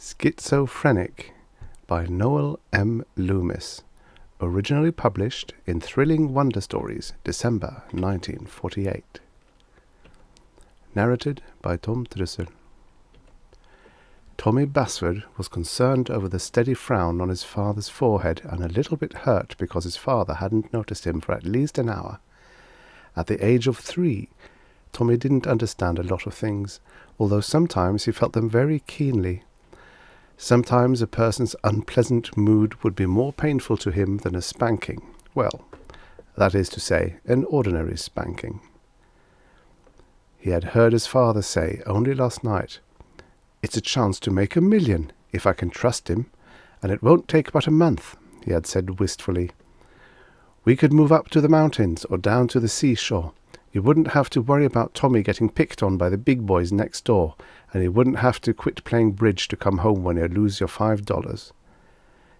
Schizophrenic by Noel M. Loomis, originally published in Thrilling Wonder Stories, December 1948. Narrated by Tom Trussel. Tommy Basford was concerned over the steady frown on his father's forehead and a little bit hurt because his father hadn't noticed him for at least an hour. At the age of 3, Tommy didn't understand a lot of things, although sometimes he felt them very keenly. Sometimes a person's unpleasant mood would be more painful to him than a spanking. Well, that is to say, an ordinary spanking. He had heard his father say only last night, "It's a chance to make $1 million, if I can trust him, and it won't take but a month," he had said wistfully. "We could move up to the mountains or down to the seashore. You wouldn't have to worry about Tommy getting picked on by the big boys next door, and you wouldn't have to quit playing bridge to come home when you lose your $5.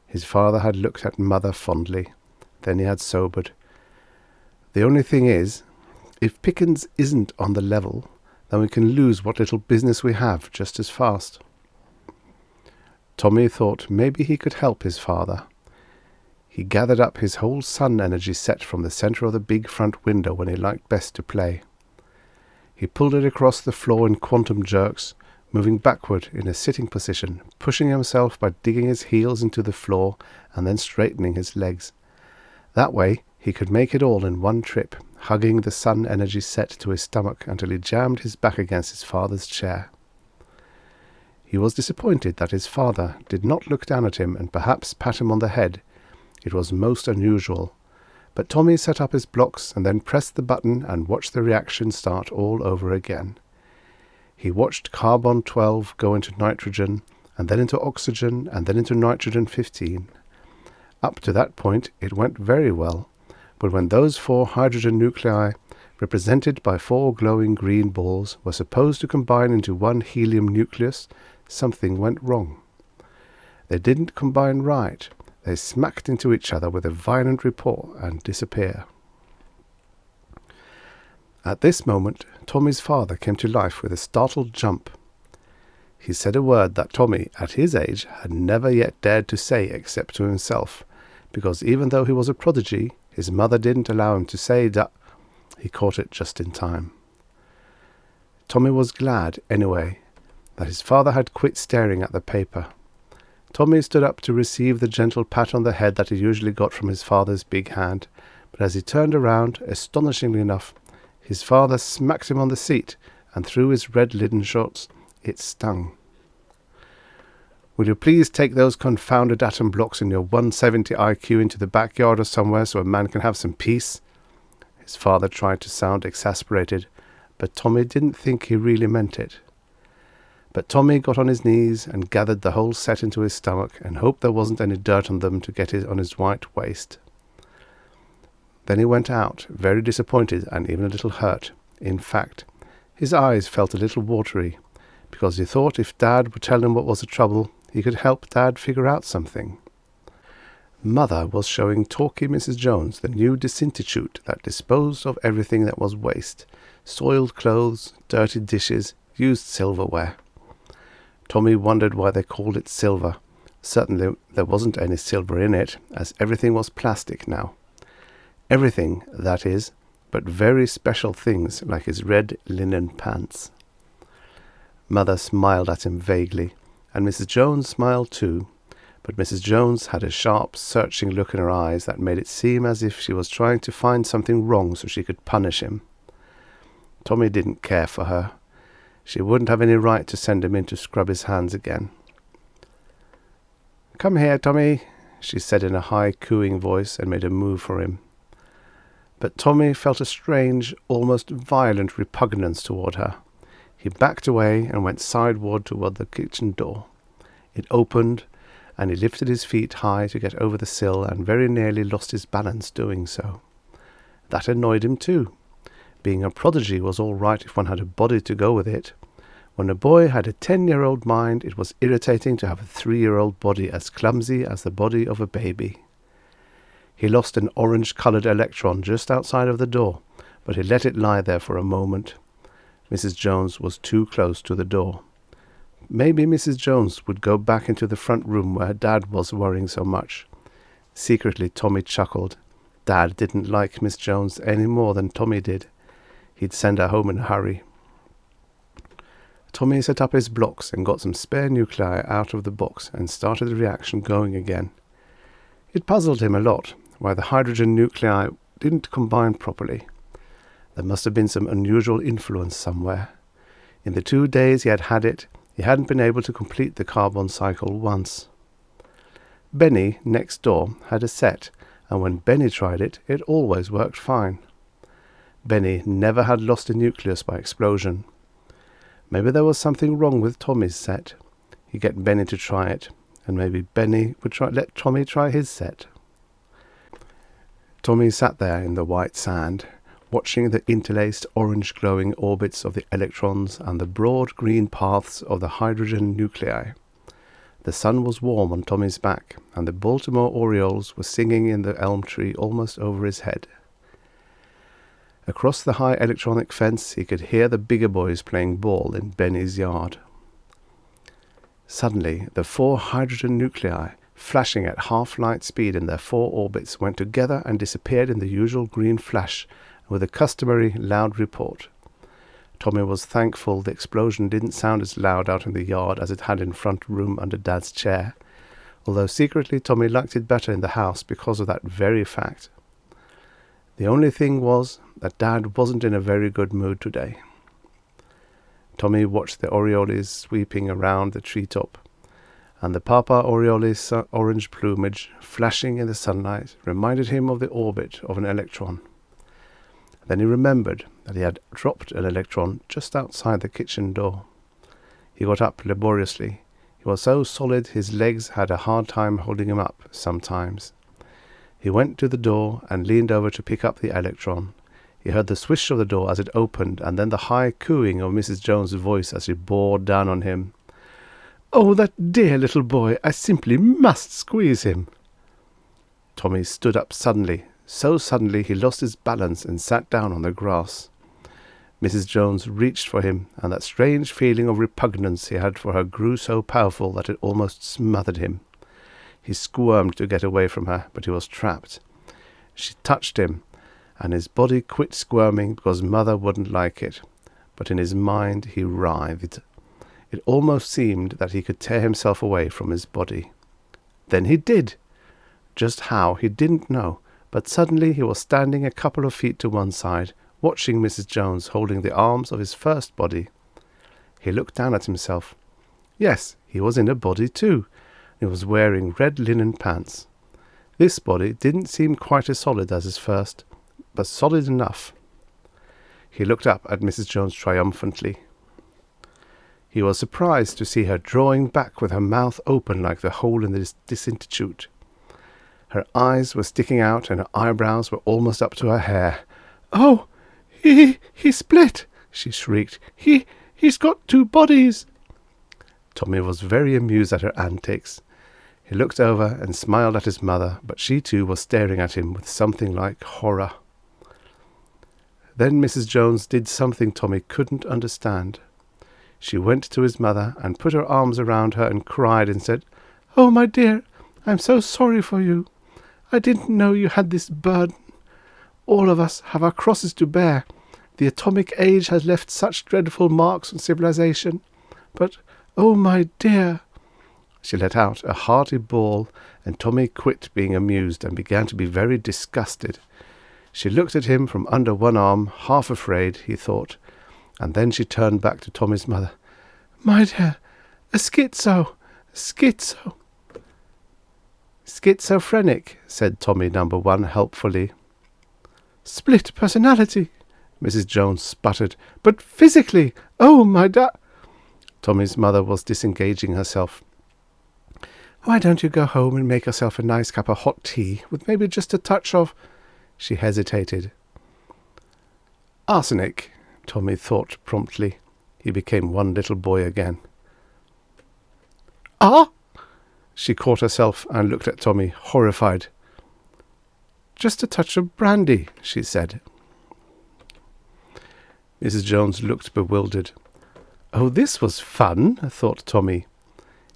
His father had looked at Mother fondly. Then he had sobered. "The only thing is, if Pickens isn't on the level, then we can lose what little business we have just as fast." Tommy thought maybe he could help his father. He gathered up his whole sun energy set from the center of the big front window when he liked best to play. He pulled it across the floor in quantum jerks, moving backward in a sitting position, pushing himself by digging his heels into the floor and then straightening his legs. That way he could make it all in one trip, hugging the sun energy set to his stomach until he jammed his back against his father's chair. He was disappointed that his father did not look down at him and perhaps pat him on the head. It was most unusual, but Tommy set up his blocks and then pressed the button and watched the reaction start all over again. He watched carbon-12 go into nitrogen, and then into oxygen, and then into nitrogen-15. Up to that point it went very well, but when those 4 hydrogen nuclei, represented by 4 glowing green balls, were supposed to combine into one helium nucleus, something went wrong. They didn't combine right. They smacked into each other with a violent report and disappear. At this moment, Tommy's father came to life with a startled jump. He said a word that Tommy, at his age, had never yet dared to say except to himself, because even though he was a prodigy, his mother didn't allow him to say that. He caught it just in time. Tommy was glad, anyway, that his father had quit staring at the paper. Tommy stood up to receive the gentle pat on the head that he usually got from his father's big hand, but as he turned around, astonishingly enough, his father smacked him on the seat, and through his red linen shorts, it stung. "Will you please take those confounded atom blocks and your 170 IQ into the backyard or somewhere so a man can have some peace?" His father tried to sound exasperated, but Tommy didn't think he really meant it. But Tommy got on his knees and gathered the whole set into his stomach and hoped there wasn't any dirt on them to get it on his white waist. Then he went out, very disappointed and even a little hurt. In fact, his eyes felt a little watery, because he thought if Dad would tell him what was the trouble, he could help Dad figure out something. Mother was showing talky Mrs. Jones the new disinstitute that disposed of everything that was waste: soiled clothes, dirty dishes, used silverware. Tommy wondered why they called it silver. Certainly there wasn't any silver in it, as everything was plastic now. Everything, that is, but very special things like his red linen pants. Mother smiled at him vaguely, and Mrs. Jones smiled too, but Mrs. Jones had a sharp, searching look in her eyes that made it seem as if she was trying to find something wrong so she could punish him. Tommy didn't care for her. She wouldn't have any right to send him in to scrub his hands again. "Come here, Tommy," she said in a high, cooing voice, and made a move for him. But Tommy felt a strange, almost violent repugnance toward her. He backed away and went sideward toward the kitchen door. It opened, and he lifted his feet high to get over the sill and very nearly lost his balance doing so. That annoyed him too. Being a prodigy was all right if one had a body to go with it. When a boy had a 10-year-old mind, it was irritating to have a 3-year-old body as clumsy as the body of a baby. He lost an orange-coloured electron just outside of the door, but he let it lie there for a moment. Mrs. Jones was too close to the door. Maybe Mrs. Jones would go back into the front room where her dad was worrying so much. Secretly, Tommie chuckled. Dad didn't like Miss Jones any more than Tommie did. He'd send her home in a hurry. Tommie set up his blocks and got some spare nuclei out of the box and started the reaction going again. It puzzled him a lot why the hydrogen nuclei didn't combine properly. There must have been some unusual influence somewhere. In the 2 days he had had it, he hadn't been able to complete the carbon cycle once. Benny, next door, had a set, and when Benny tried it, it always worked fine. Benny never had lost a nucleus by explosion. Maybe there was something wrong with Tommie's set. He'd get Benny to try it, and maybe Benny would let Tommie try his set. Tommie sat there in the white sand, watching the interlaced orange glowing orbits of the electrons and the broad green paths of the hydrogen nuclei. The sun was warm on Tommie's back, and the Baltimore orioles were singing in the elm tree almost over his head. Across the high electronic fence he could hear the bigger boys playing ball in Benny's yard. Suddenly the 4 hydrogen nuclei, flashing at half-light speed in their 4 orbits, went together and disappeared in the usual green flash with a customary loud report. Tommie was thankful the explosion didn't sound as loud out in the yard as it had in front room under Dad's chair, although secretly Tommie liked it better in the house because of that very fact. The only thing was that Dad wasn't in a very good mood today. Tommie watched the orioles sweeping around the treetop, and the Papa Oriole's orange plumage, flashing in the sunlight, reminded him of the orbit of an electron. Then he remembered that he had dropped an electron just outside the kitchen door. He got up laboriously. He was so solid his legs had a hard time holding him up sometimes. He went to the door and leaned over to pick up the electron. He heard the swish of the door as it opened, and then the high cooing of Mrs. Jones's voice as she bore down on him. "Oh, that dear little boy! I simply must squeeze him!" Tommie stood up suddenly, so suddenly he lost his balance and sat down on the grass. Mrs. Jones reached for him, and that strange feeling of repugnance he had for her grew so powerful that it almost smothered him. He squirmed to get away from her, but he was trapped. She touched him, and his body quit squirming because Mother wouldn't like it. But in his mind he writhed. It almost seemed that he could tear himself away from his body. Then he did. Just how, he didn't know, but suddenly he was standing a couple of feet to one side, watching Mrs. Jones holding the arms of his first body. He looked down at himself. Yes, he was in a body too. He was wearing red linen pants. This body didn't seem quite as solid as his first, but solid enough. He looked up at Mrs. Jones triumphantly. He was surprised to see her drawing back with her mouth open like the hole in the disinterested. Her eyes were sticking out and her eyebrows were almost up to her hair. "Oh, he split!" she shrieked. He's got 2 bodies!" Tommie was very amused at her antics. He looked over and smiled at his mother, but she too was staring at him with something like horror. Then Mrs. Jones did something Tommie couldn't understand. She went to his mother and put her arms around her and cried and said, "Oh, my dear, I'm so sorry for you. I didn't know you had this burden. All of us have our crosses to bear. The atomic age has left such dreadful marks on civilization. But, oh, my dear—" She let out a hearty bawl, and Tommie quit being amused and began to be very disgusted. She looked at him from under one arm, half afraid, he thought, and then she turned back to Tommie's mother. "My dear, a schizo. Schizophrenic," said Tommie number 1 helpfully. "Split personality," Mrs. Jones sputtered. "But physically, oh, my Tommie's mother was disengaging herself. "Why don't you go home and make yourself a nice cup of hot tea, with maybe just a touch of—" She hesitated. "Arsenic," Tommie thought promptly. He became one little boy again. "Ah?" She caught herself and looked at Tommie, horrified. "Just a touch of brandy," she said. Mrs. Jones looked bewildered. "Oh, this was fun," thought Tommie.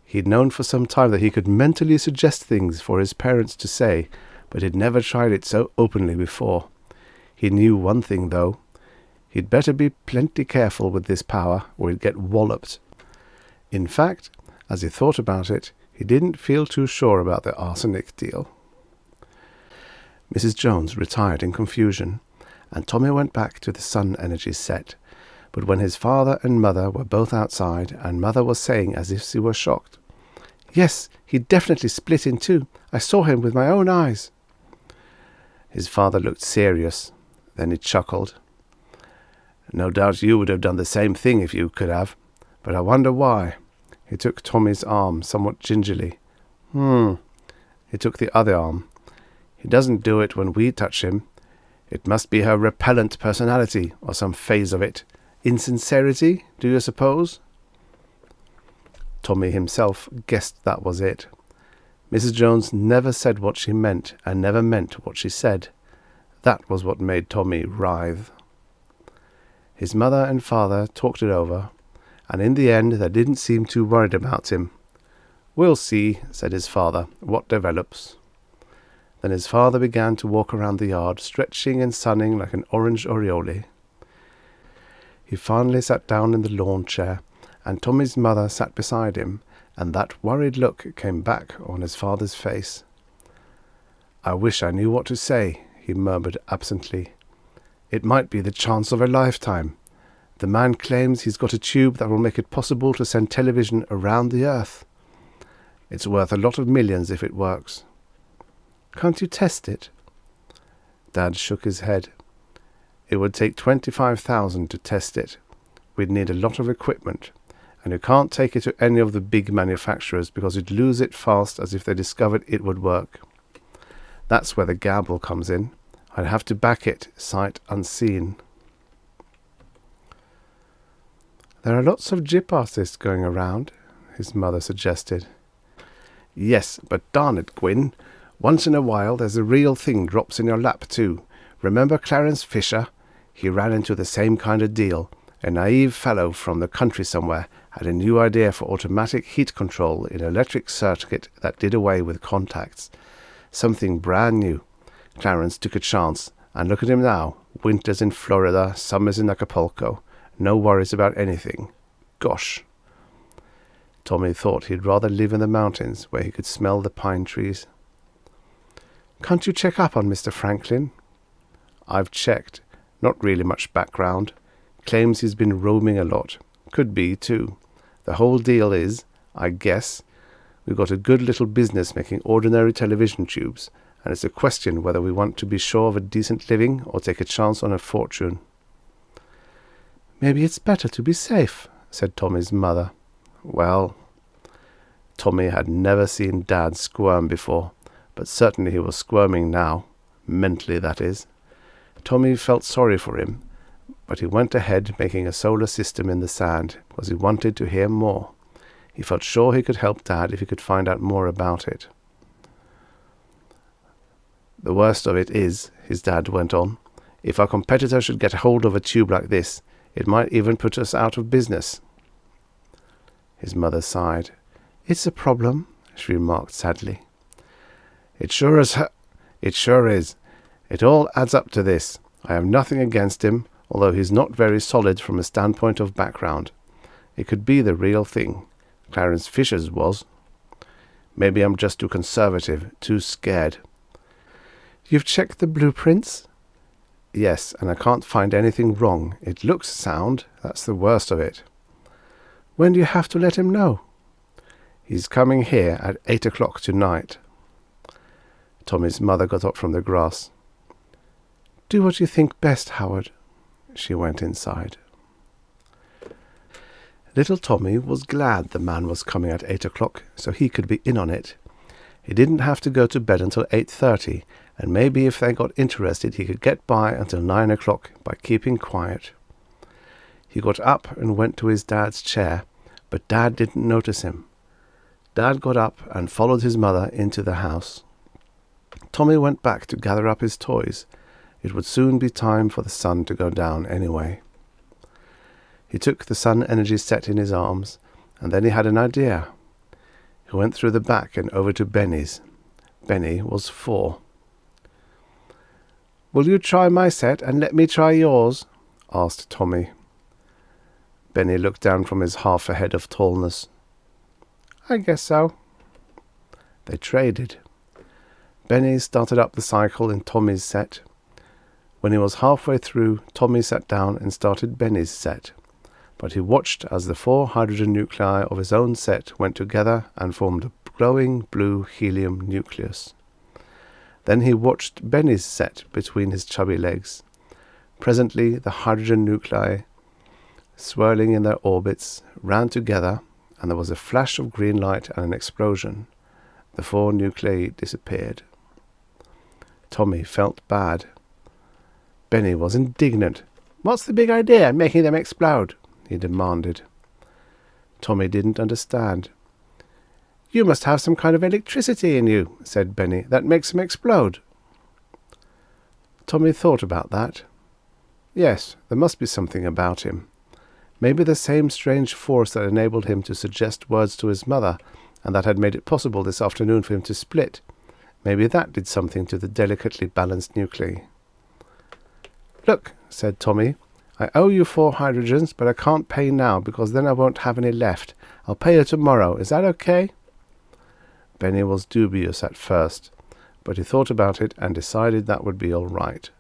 He'd known for some time that he could mentally suggest things for his parents to say, but he'd never tried it so openly before. He knew one thing, though. He'd better be plenty careful with this power, or he'd get walloped. In fact, as he thought about it, he didn't feel too sure about the arsenic deal. Mrs. Jones retired in confusion, and Tommie went back to the sun energy set. But when his father and mother were both outside, and mother was saying as if she were shocked, "Yes, he definitely split in two. I saw him with my own eyes." His father looked serious. Then he chuckled. "No doubt you would have done the same thing if you could have, but I wonder why." He took Tommie's arm somewhat gingerly. He took the other arm. "He doesn't do it when we touch him. It must be her repellent personality, or some phase of it. Insincerity, do you suppose?" Tommie himself guessed that was it. Mrs. Jones never said what she meant, and never meant what she said. That was what made Tommie writhe. His mother and father talked it over, and in the end they didn't seem too worried about him. "We'll see," said his father, "what develops." Then his father began to walk around the yard, stretching and sunning like an orange aureole. He finally sat down in the lawn chair, and Tommie's mother sat beside him, and that worried look came back on his father's face. "I wish I knew what to say," he murmured absently. "It might be the chance of a lifetime. The man claims he's got a tube that will make it possible to send television around the earth. It's worth a lot of millions if it works." "Can't you test it?" Dad shook his head. "It would take 25,000 to test it. We'd need a lot of equipment, and you can't take it to any of the big manufacturers because you'd lose it fast as if they discovered it would work. That's where the gamble comes in. I'd have to back it, sight unseen." "There are lots of gyp artists going around," his mother suggested. "Yes, but darn it, Gwyn, once in a while there's a real thing drops in your lap too. Remember Clarence Fisher? He ran into the same kind of deal. A naive fellow from the country somewhere had a new idea for automatic heat control in an electric circuit that did away with contacts. Something brand new. Clarence took a chance, and look at him now. Winters in Florida, summers in Acapulco. No worries about anything. Gosh." Tommie thought he'd rather live in the mountains where he could smell the pine trees. "Can't you check up on Mr. Franklin?" "I've checked. Not really much background. Claims he's been roaming a lot. Could be, too. The whole deal is, I guess, we've got a good little business making ordinary television tubes, and it's a question whether we want to be sure of a decent living or take a chance on a fortune." "Maybe it's better to be safe," said Tommie's mother. Well, Tommie had never seen Dad squirm before, but certainly he was squirming now, mentally that is. Tommie felt sorry for him, but he went ahead making a solar system in the sand because he wanted to hear more. He felt sure he could help Dad if he could find out more about it. "The worst of it is," his dad went on, "if our competitor should get hold of a tube like this, it might even put us out of business." His mother sighed. "It's a problem," she remarked sadly. It sure is. It all adds up to this. I have nothing against him, although he's not very solid from a standpoint of background. It could be the real thing. Clarence Fisher's was. Maybe I'm just too conservative, too scared." "You've checked the blueprints?" "Yes, and I can't find anything wrong. It looks sound. That's the worst of it." "When do you have to let him know?" "He's coming here at 8 o'clock tonight." Tommie's mother got up from the grass. "Do what you think best, Howard." She went inside. Little Tommie was glad the man was coming at 8 o'clock, so he could be in on it. He didn't have to go to bed until 8:30, and maybe if they got interested he could get by until 9 o'clock by keeping quiet. He got up and went to his dad's chair, but Dad didn't notice him. Dad got up and followed his mother into the house. Tommie went back to gather up his toys. It would soon be time for the sun to go down anyway. He took the sun energy set in his arms, and then he had an idea. He went through the back and over to Benny's. Benny was 4. "Will you try my set and let me try yours?" asked Tommie. Benny looked down from his half a head of tallness. "I guess so." They traded. Benny started up the cycle in Tommie's set. When he was halfway through, Tommie sat down and started Benny's set, but he watched as the 4 hydrogen nuclei of his own set went together and formed a glowing blue helium nucleus. Then he watched Benny's set between his chubby legs. Presently the hydrogen nuclei, swirling in their orbits, ran together, and there was a flash of green light and an explosion. The 4 nuclei disappeared. Tommie felt bad. Benny was indignant. "What's the big idea, making them explode?" he demanded. Tommie didn't understand. "You must have some kind of electricity in you," said Benny, "that makes them explode." Tommie thought about that. Yes, there must be something about him. Maybe the same strange force that enabled him to suggest words to his mother, and that had made it possible this afternoon for him to split. Maybe that did something to the delicately balanced nuclei. "Look," said Tommie, "I owe you 4 hydrogens, but I can't pay now because then I won't have any left. I'll pay you tomorrow. Is that okay?" Benny was dubious at first, but he thought about it and decided that would be all right.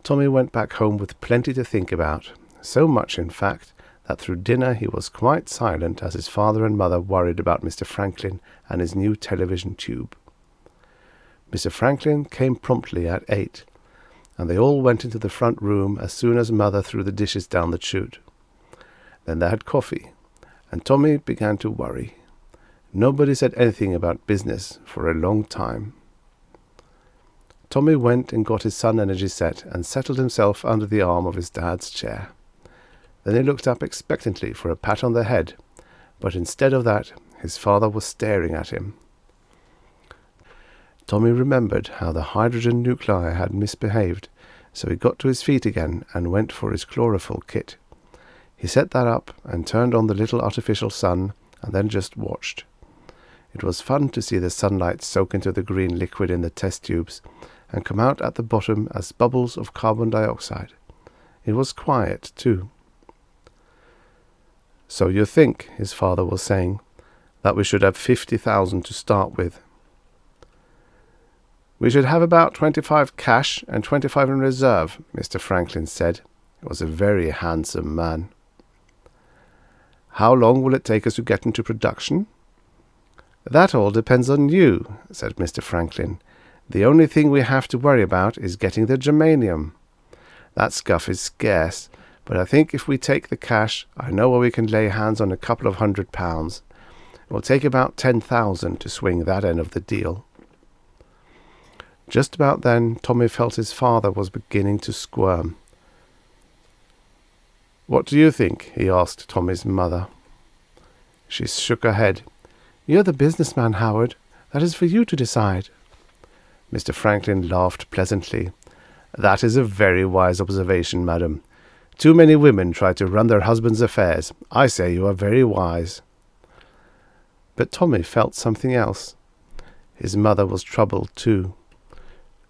Tommie went back home with plenty to think about, so much, in fact, that through dinner he was quite silent as his father and mother worried about Mr. Franklin and his new television tube. Mr. Franklin came promptly at 8, and they all went into the front room as soon as Mother threw the dishes down the chute. Then they had coffee, and Tommie began to worry. Nobody said anything about business for a long time. Tommie went and got his sun energy set and settled himself under the arm of his dad's chair. Then he looked up expectantly for a pat on the head, but instead of that, his father was staring at him. Tommie remembered how the hydrogen nuclei had misbehaved, so he got to his feet again and went for his chlorophyll kit. He set that up and turned on the little artificial sun, and then just watched. It was fun to see the sunlight soak into the green liquid in the test tubes and come out at the bottom as bubbles of carbon dioxide. It was quiet, too. "So you think," his father was saying, "that we should have 50,000 to start with?" "We should have about 25 cash and 25 in reserve," Mr. Franklin said. He was a very handsome man. "How long will it take us to get into production?" "That all depends on you," said Mr. Franklin. "The only thing we have to worry about is getting the germanium. That stuff is scarce, but I think if we take the cash, I know where we can lay hands on a couple of £100. It will take about 10,000 to swing that end of the deal." Just about then, Tommie felt his father was beginning to squirm. "What do you think?" he asked Tommie's mother. She shook her head. "You're the businessman, Howard. That is for you to decide." Mr. Franklin laughed pleasantly. "That is a very wise observation, madam. Too many women try to run their husbands' affairs. I say you are very wise." But Tommie felt something else. His mother was troubled too.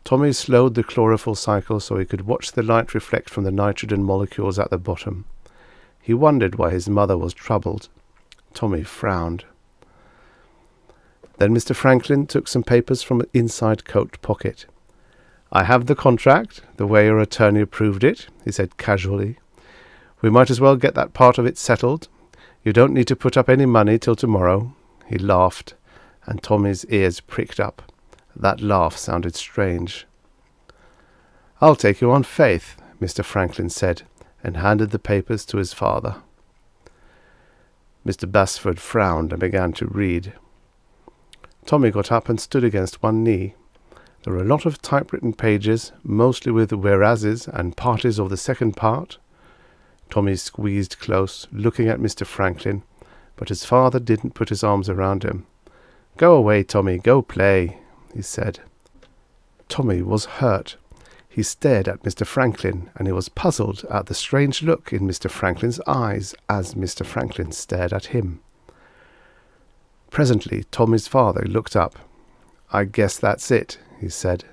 Tommie slowed the chlorophyll cycle so he could watch the light reflect from the nitrogen molecules at the bottom. He wondered why his mother was troubled. Tommie frowned. Then Mr. Franklin took some papers from an inside coat pocket. "I have the contract, the way your attorney approved it," he said casually. "We might as well get that part of it settled. You don't need to put up any money till tomorrow." He laughed, and Tommie's ears pricked up. That laugh sounded strange. "I'll take you on faith," Mr. Franklin said, and handed the papers to his father. Mr. Basford frowned and began to read. Tommie got up and stood against one knee. There were a lot of typewritten pages, mostly with whereases and parties of the second part. Tommie squeezed close, looking at Mr. Franklin, but his father didn't put his arms around him. "Go away, Tommie, go play," he said. Tommie was hurt. He stared at Mr. Franklin, and he was puzzled at the strange look in Mr. Franklin's eyes as Mr. Franklin stared at him. Presently, Tommy's father looked up. "I guess that's it," he said.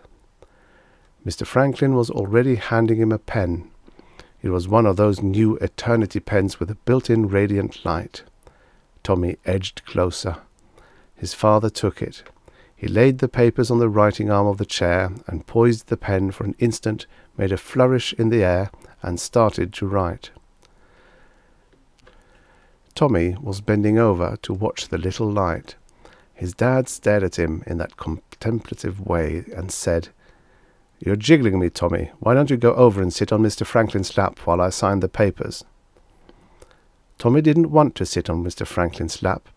Mr. Franklin was already handing him a pen. It was one of those new eternity pens with a built-in radiant light. Tommy edged closer. His father took it. He laid the papers on the writing arm of the chair and poised the pen for an instant, made a flourish in the air, and started to write. Tommy was bending over to watch the little light. His dad stared at him in that contemplative way and said, "You're jiggling me, Tommy. Why don't you go over and sit on Mr. Franklin's lap while I sign the papers?" Tommy didn't want to sit on Mr. Franklin's lap,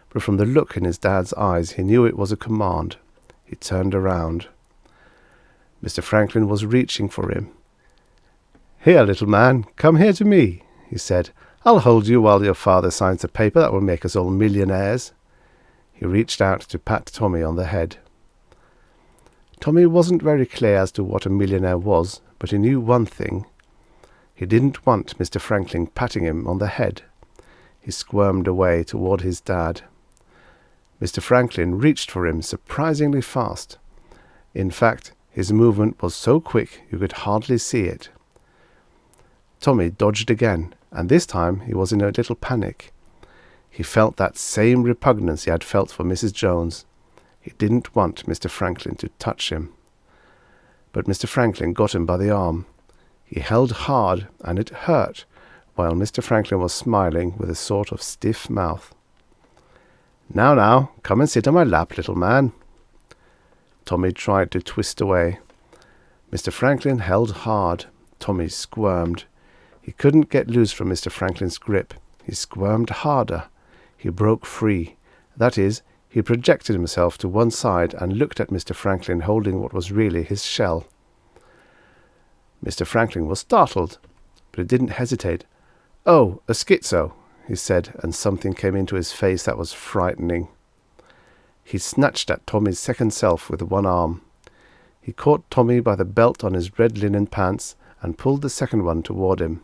but from the look in his dad's eyes he knew it was a command. He turned around. Mr. Franklin was reaching for him. "Here, little man, come here to me," he said. "I'll hold you while your father signs a paper that will make us all millionaires." He reached out to pat Tommy on the head. Tommy wasn't very clear as to what a millionaire was, but he knew one thing. He didn't want Mr. Franklin patting him on the head. He squirmed away toward his dad. Mr. Franklin reached for him surprisingly fast. In fact, his movement was so quick you could hardly see it. Tommy dodged again, and this time he was in a little panic. He felt that same repugnance he had felt for Mrs. Jones. He didn't want Mr. Franklin to touch him. But Mr. Franklin got him by the arm. He held hard, and it hurt, while Mr. Franklin was smiling with a sort of stiff mouth. Now, come and sit on my lap, little man." Tommy tried to twist away. Mr. Franklin held hard. Tommy squirmed. He couldn't get loose from Mr. Franklin's grip. He squirmed harder. He broke free. That is, he projected himself to one side and looked at Mr. Franklin holding what was really his shell. Mr. Franklin was startled, but he didn't hesitate. "Oh, a schizo," he said, and something came into his face that was frightening. He snatched at Tommy's second self with one arm. He caught Tommy by the belt on his red linen pants and pulled the second one toward him.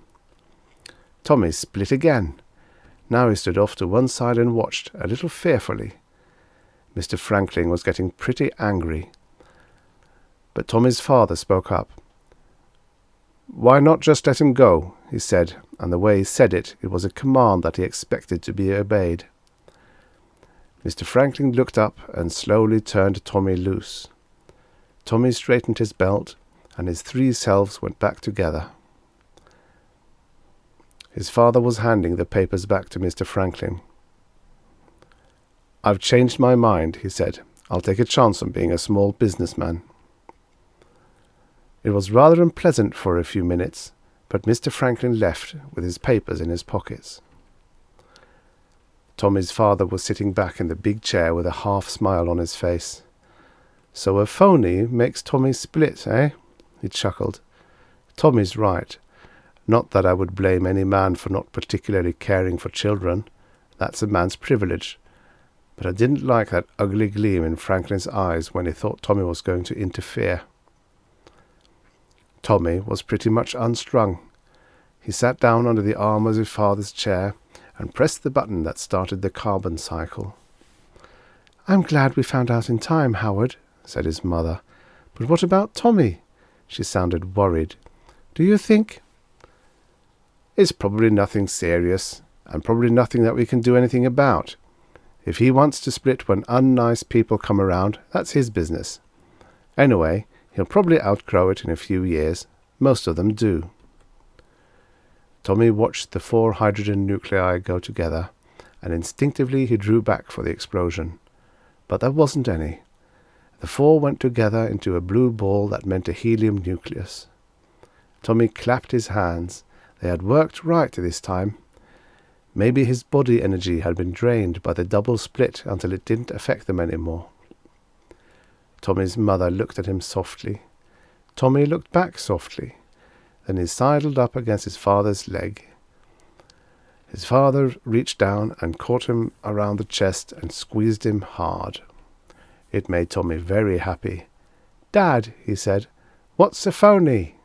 Tommy split again. Now he stood off to one side and watched, a little fearfully. Mr. Franklin was getting pretty angry. But Tommy's father spoke up. "Why not just let him go?" he said, and the way he said it, it was a command that he expected to be obeyed. Mr. Franklin looked up and slowly turned Tommy loose. Tommy straightened his belt, and his three selves went back together. His father was handing the papers back to Mr. Franklin. "I've changed my mind," he said. "I'll take a chance on being a small businessman." It was rather unpleasant for a few minutes, but Mr. Franklin left with his papers in his pockets. Tommy's father was sitting back in the big chair with a half-smile on his face. "So a phony makes Tommy split, eh?" he chuckled. "Tommy's right. Not that I would blame any man for not particularly caring for children. That's a man's privilege. But I didn't like that ugly gleam in Franklin's eyes when he thought Tommy was going to interfere." Tommy was pretty much unstrung. He sat down under the arm of his father's chair and pressed the button that started the carbon cycle. "I'm glad we found out in time, Howard," said his mother. "But what about Tommy?" She sounded worried. "Do you think—" "It's probably nothing serious, and probably nothing that we can do anything about. If he wants to split when unnice people come around, that's his business. Anyway, he'll probably outgrow it in a few years. Most of them do." Tommy watched the 4 hydrogen nuclei go together, and instinctively he drew back for the explosion. But there wasn't any. The 4 went together into a blue ball that meant a helium nucleus. Tommy clapped his hands. They had worked right this time. Maybe his body energy had been drained by the double split until it didn't affect them anymore. Tommy's mother looked at him softly. Tommy looked back softly. Then he sidled up against his father's leg. His father reached down and caught him around the chest and squeezed him hard. It made Tommy very happy. "Dad," he said, What's a phony?